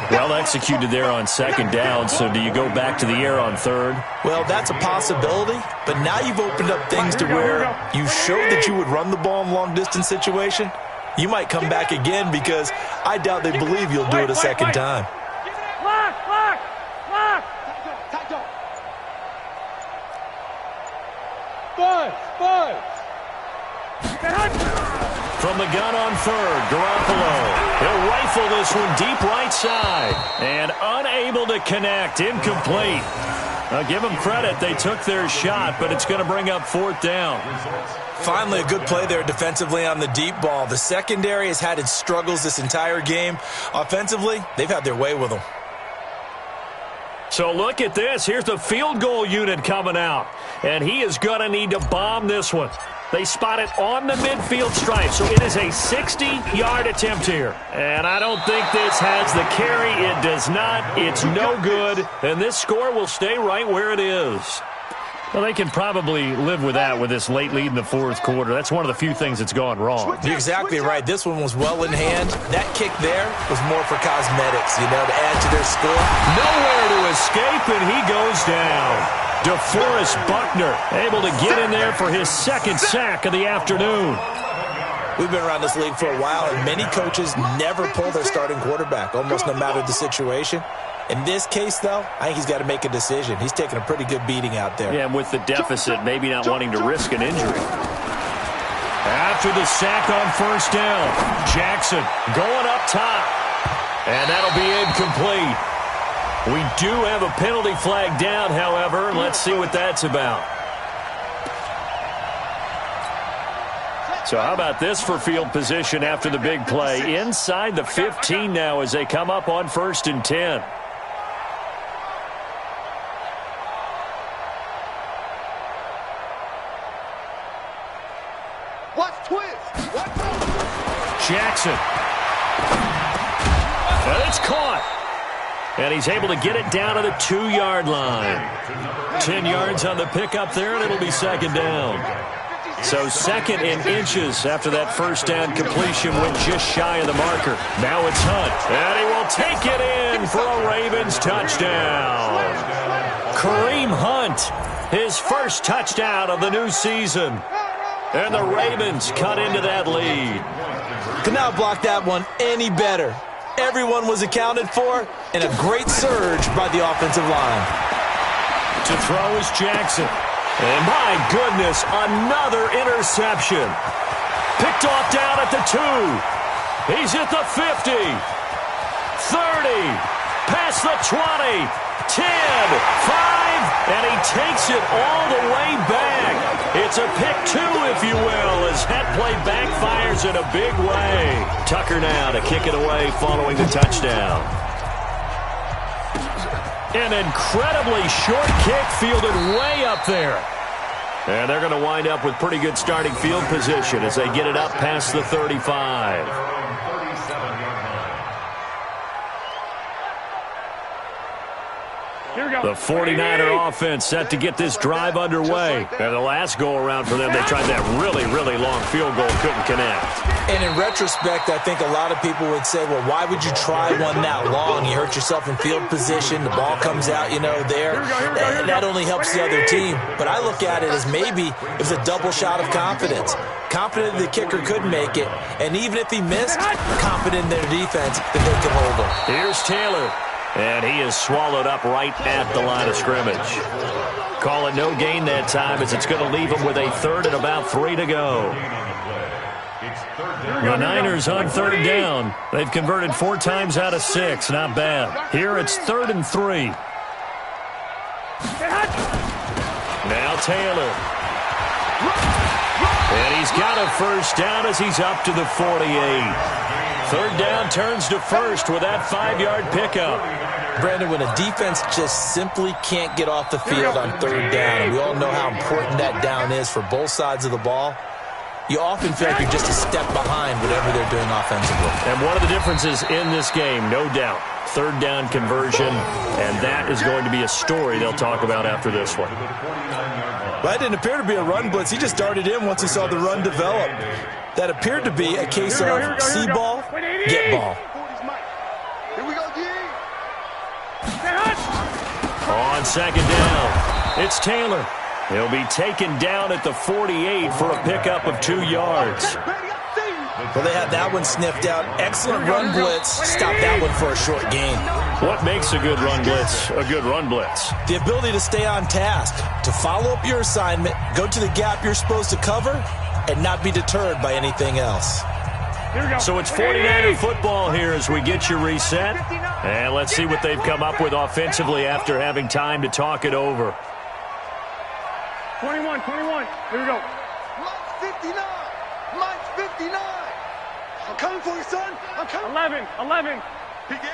Well executed there on 2nd down, so do you go back to the air on 3rd? Well, that's a possibility, but now you've opened up things to where you showed that you would run the ball in long-distance situation. You might come back again because I doubt they believe you'll do it a second time. Lock. Buzz. From the gun on 3rd, Garoppolo. He'll rifle this one deep right side. And unable to connect. Incomplete. Now give them credit. They took their shot, but it's going to bring up 4th down. Finally, a good play there defensively on the deep ball. The secondary has had its struggles this entire game. Offensively, they've had their way with them. So look at this. Here's the field goal unit coming out. And he is going to need to bomb this one. They spot it on the midfield stripe, so it is a 60-yard attempt here. And I don't think this has the carry. It does not. It's no good. And this score will stay right where it is. Well, they can probably live with that with this late lead in the 4th quarter. That's one of the few things that's gone wrong. You're exactly right. This one was well in hand. That kick there was more for cosmetics, to add to their score. Nowhere to escape, and he goes down. DeForest Buckner able to get in there for his 2nd sack of the afternoon. We've been around this league for a while, and many coaches never pull their starting quarterback, almost no matter the situation. In this case, though, I think he's got to make a decision. He's taking a pretty good beating out there. Yeah, and with the deficit, maybe not wanting to risk an injury. After the sack on first down, Jackson going up top. And that'll be incomplete. We do have a penalty flag down, however. Let's see what that's about. So how about this for field position after the big play? Inside the 15 now as they come up on 1st and 10. Watch twist. Jackson. And it's caught. And he's able to get it down to the 2-yard line. 10 yards on the pickup there, and it'll be 2nd down. So 2nd and inches after that first down completion went just shy of the marker. Now it's Hunt. And he will take it in for a Ravens touchdown. Kareem Hunt, his first touchdown of the new season. And the Ravens cut into that lead. Could not block that one any better. Everyone was accounted for, and a great surge by the offensive line. To throw is Jackson. And my goodness, another interception. Picked off down at the 2. He's at the 50. 30. Past the 20. 10. 5. And he takes it all the way back. It's a pick 2, if you will, as that play backfires in a big way. Tucker now to kick it away following the touchdown. An incredibly short kick fielded way up there. And they're going to wind up with pretty good starting field position as they get it up past the 35. The 49er offense set to get this drive underway. And the last go-around for them, they tried that really, really long field goal, couldn't connect. And in retrospect, I think a lot of people would say, well, why would you try one that long? You hurt yourself in field position. The ball comes out, there. That only helps the other team. But I look at it as maybe it was a double shot of confidence. Confident the kicker could make it. And even if he missed, confident in their defense that they could hold him. Here's Taylor. And he is swallowed up right at the line of scrimmage. Call it no gain that time as it's going to leave him with a 3rd and about 3 to go. The Niners on 3rd down. They've converted 4 times out of 6. Not bad. Here it's 3rd and 3. Now Taylor. And he's got a first down as he's up to the 48. 3rd down turns to 1st with that 5-yard pickup. Brandon, when a defense just simply can't get off the field on 3rd down, and we all know how important that down is for both sides of the ball, you often feel like you're just a step behind whatever they're doing offensively. And one of the differences in this game, no doubt, 3rd down conversion, and that is going to be a story they'll talk about after this one. Well, that didn't appear to be a run blitz. He just darted in once he saw the run develop. That appeared to be a case of see ball, get ball. Here we go, D. On 2nd down, it's Taylor. He'll be taken down at the 48 for a pickup of 2 yards. Well, they had that one sniffed out. Excellent run blitz. Stop that one for a short gain. What makes a good run blitz a good run blitz? The ability to stay on task, to follow up your assignment, go to the gap you're supposed to cover, and not be deterred by anything else. So it's 49er football here as we get you reset. And let's see what they've come up with offensively after having time to talk it over. 21. Here we go. Mine's 59. Mine's 59. I'm coming for you, son. I'm coming. 11. Begin.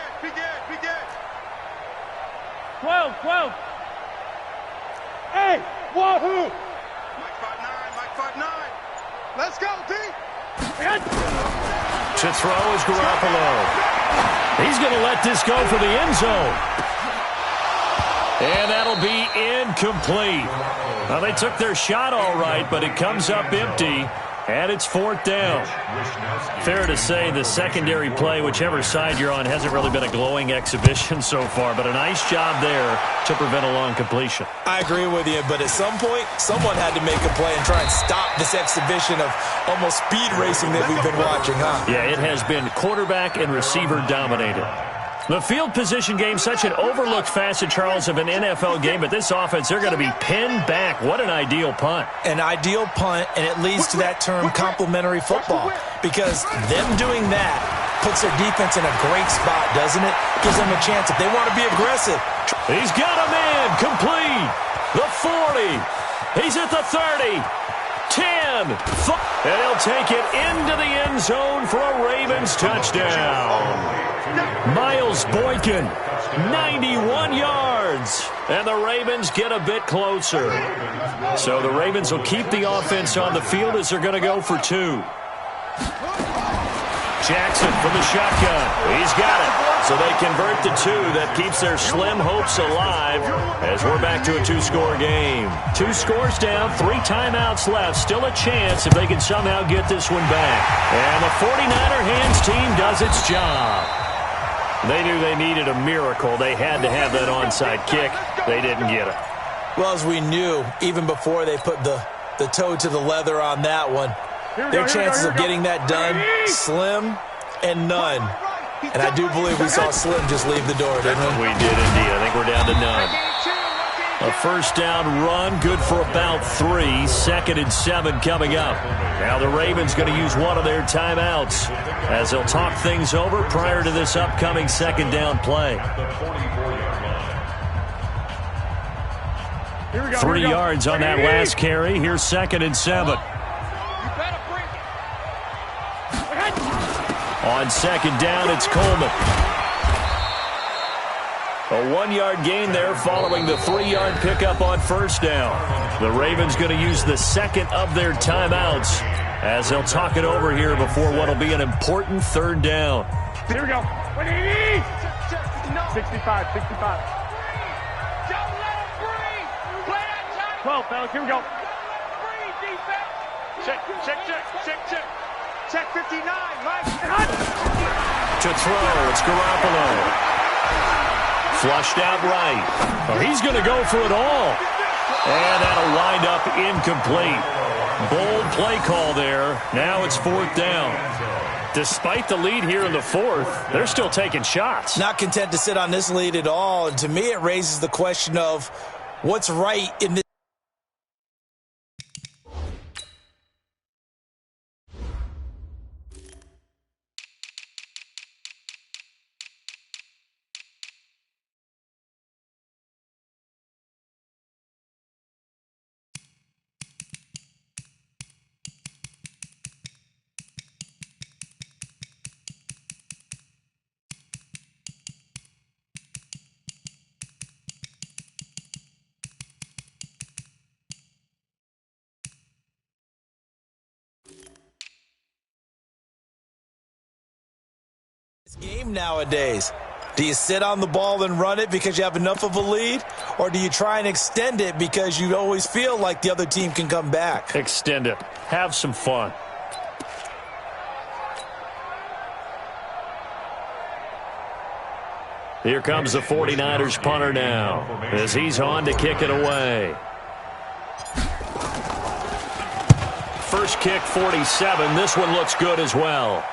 12. Hey, wahoo! Mike 5'9. Let's go, D. To throw is Garoppolo. He's going to let this go for the end zone. And that'll be incomplete. Well, they took their shot all right, but it comes up empty, and it's 4th down. Fair to say the secondary play, whichever side you're on, hasn't really been a glowing exhibition so far, but a nice job there to prevent a long completion. I agree with you, but at some point, someone had to make a play and try and stop this exhibition of almost speed racing that we've been watching, huh? Yeah, it has been quarterback and receiver dominated. The field position game, such an overlooked facet, Charles, of an NFL game, but this offense, they're going to be pinned back. What an ideal punt. An ideal punt, and it leads to that term complementary football, because them doing that puts their defense in a great spot, doesn't it? Gives them a chance if they want to be aggressive. He's got a man, complete. The 40. He's at the 30. 10. And he'll take it into the end zone for a Ravens touchdown. Miles Boykin, 91 yards. And the Ravens get a bit closer. So the Ravens will keep the offense on the field as they're going to go for 2. Jackson from the shotgun. He's got it. So they convert the 2. That keeps their slim hopes alive as we're back to a 2-score game. 2 scores down, 3 timeouts left. Still a chance if they can somehow get this one back. And the 49er hands team does its job. They knew they needed a miracle. They had to have that onside kick. They didn't get it. Well, as we knew, even before they put the toe to the leather on that one, their chances of getting that done, slim and none. And I do believe we saw Slim just leave the door, didn't we? We did indeed. I think we're down to none. A first down run, good for about 3. 2nd and 7 coming up. Now the Ravens going to use one of their timeouts as they'll talk things over prior to this upcoming 2nd down play. 3 yards on that last carry. Here's 2nd and 7. On 2nd down, it's Coleman. A 1-yard gain there following the 3-yard pickup on first down. The Ravens going to use the 2nd of their timeouts as they'll talk it over here before what will be an important 3rd down. Here we go. 65. 12, fellas. Here we go. Check. Check 59, right? To throw, it's Garoppolo. Flushed out right. Oh, he's going to go for it all. And that'll wind up incomplete. Bold play call there. Now it's 4th down. Despite the lead here in the 4th, they're still taking shots. Not content to sit on this lead at all. And to me, it raises the question of what's right in this. Game nowadays. Do you sit on the ball and run it because you have enough of a lead, or do you try and extend it because you always feel like the other team can come back? Extend it. Have some fun. Here comes the 49ers punter now as he's on to kick it away. First kick, 47. This one looks good as well.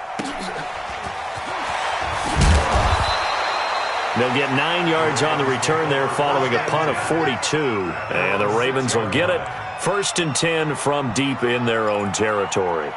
They'll get 9 yards on the return there following a punt of 42. And the Ravens will get it. 1st and 10 from deep in their own territory.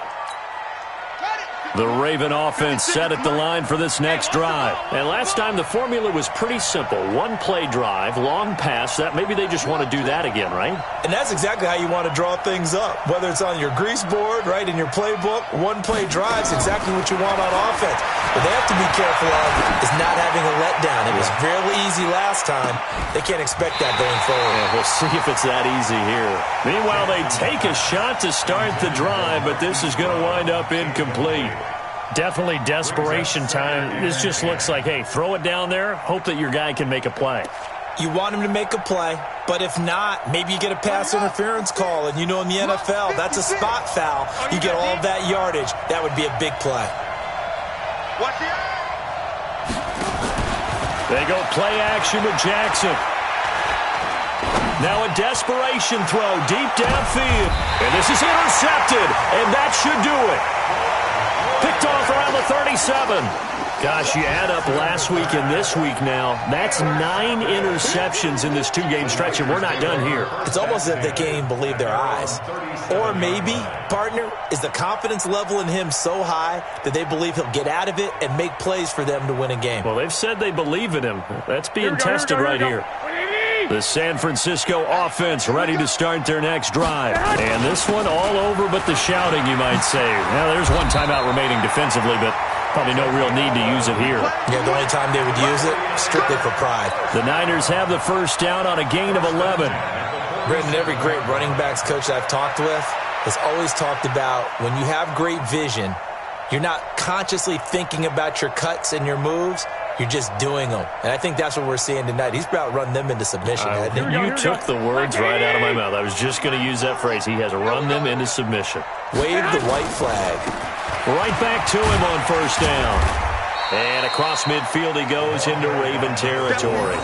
The Raven offense set at the line for this next drive. And last time the formula was pretty simple. 1-play drive, long pass. That maybe they just want to do that again, right? And that's exactly how you want to draw things up. Whether it's on your grease board, right, in your playbook, 1-play drive is exactly what you want on offense. What they have to be careful of is not having a letdown. It was fairly easy last time. They can't expect that going forward. Yeah, we'll see if it's that easy here. Meanwhile, they take a shot to start the drive, but this is going to wind up incomplete. Definitely desperation time. This just looks like, hey, throw it down there, hope that your guy can make a play. You want him to make a play, but if not, maybe you get a pass interference call, and you know in the NFL, that's a spot foul. You get all of that yardage. That would be a big play. They go play action with Jackson. Now a desperation throw deep downfield. And this is intercepted, and that should do it. Picked off around the 37. Gosh, you add up last week and this week now, that's 9 interceptions in this 2-game stretch, and we're not done here. It's almost as if they can't even believe their eyes. Or maybe, partner, is the confidence level in him so high that they believe he'll get out of it and make plays for them to win a game. Well, they've said they believe in him. That's being tested right here. The San Francisco offense ready to start their next drive. And this one all over but the shouting, you might say. Now, there's one timeout remaining defensively, but probably no real need to use it here. Yeah, the only time they would use it, strictly for pride. The Niners have the first down on a gain of 11. Brandon, every great running backs coach I've talked with has always talked about when you have great vision, you're not consciously thinking about your cuts and your moves. You're just doing them. And I think that's what we're seeing tonight. He's about run them into submission. You took the words right out of my mouth. I was just going to use that phrase. He has run them into submission. Wave the white flag. Right back to him on first down. And across midfield he goes into Raven territory.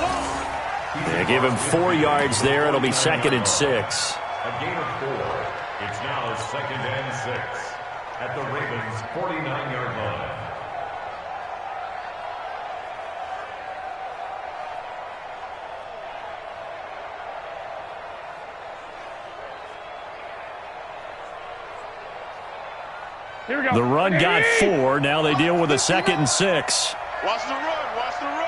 They give him 4 yards there. It'll be 2nd and 6. A gain of 4. It's now 2nd and 6 at the Ravens' 49-yard line. Here we go. The run got 4. Now they deal with a 2nd and 6. Watch the run. Watch the run.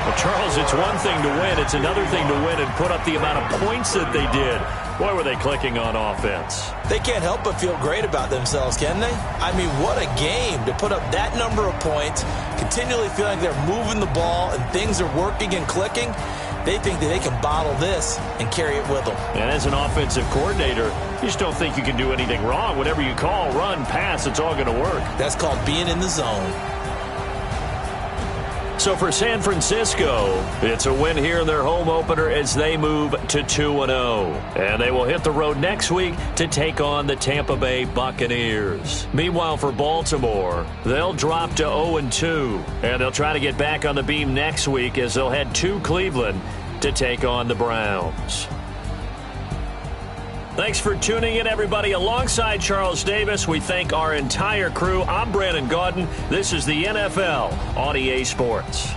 Well, Charles, it's one thing to win. It's another thing to win and put up the amount of points that they did. Boy, were they clicking on offense. They can't help but feel great about themselves, can they? I mean, what a game to put up that number of points, continually feeling like they're moving the ball and things are working and clicking. They think that they can bottle this and carry it with them. And as an offensive coordinator, you just don't think you can do anything wrong. Whatever you call, run, pass, it's all going to work. That's called being in the zone. So for San Francisco, it's a win here in their home opener as they move to 2-0. And they will hit the road next week to take on the Tampa Bay Buccaneers. Meanwhile, for Baltimore, they'll drop to 0-2. And they'll try to get back on the beam next week as they'll head to Cleveland to take on the Browns. Thanks for tuning in, everybody. Alongside Charles Davis, we thank our entire crew. I'm Brandon Gaudin. This is the NFL on EA Sports.